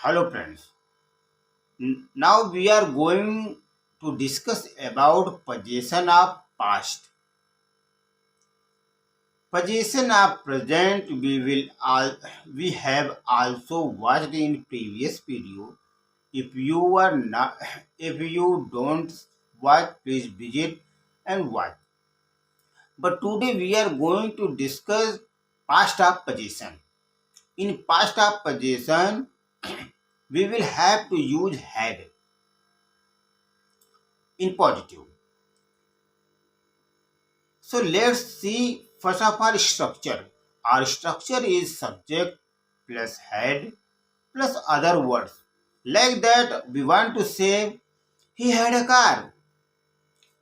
Hello friends. Now we are going to discuss about possession of past. Possession of present we have also watched in previous video. If you are not if you don't watch, please visit and watch. But today we are going to discuss past of possession. In past of possession, we will have to use had in positive. So let's see first of all structure. Our structure is subject plus head plus other words. Like that, we want to say he had a car.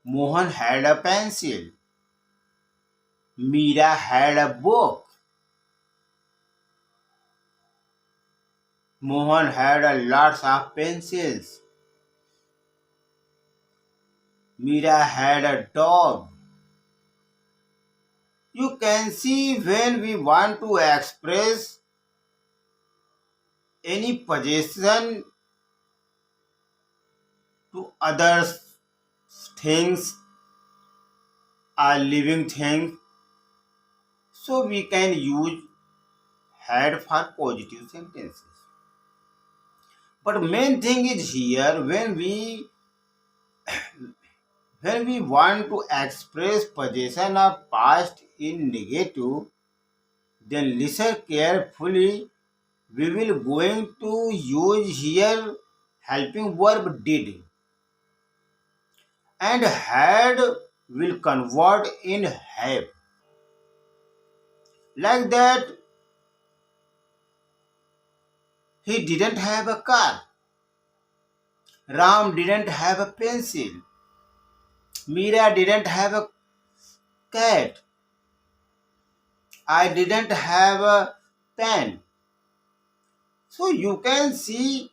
Mohan had a pencil. Meera had a book. Mohan had a lots of pencils. Meera had a dog. You can see when we want to express any possession to others things are living things, so we can use had for positive sentences. But main thing is here when we want to express possession of past in negative, then listen carefully. We will going to use here helping verb did, and had will convert in have. Like that, he didn't have a car. Ram didn't have a pencil. Meera didn't have a cat. I didn't have a pen. So you can see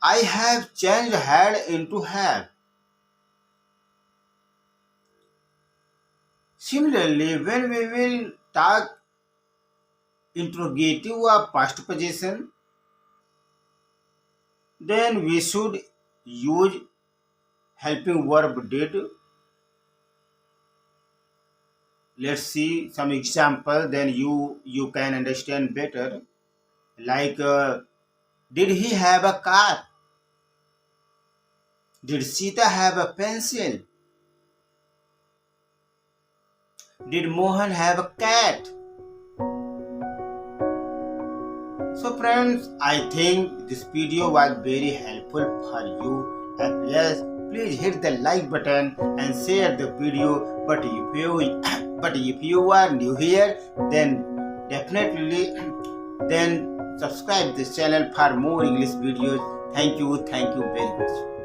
I have changed had into have. Similarly, when we will talk interrogative or past possession, then we should use helping verb did. Let's see some example, then you can understand better. Like, did he have a car? Did Sita have a pencil? Did Mohan have a cat? So friends, I think this video was very helpful for you. And yes, please hit the like button and share the video. But if you are new here, then definitely then subscribe this channel for more English videos. Thank you very much.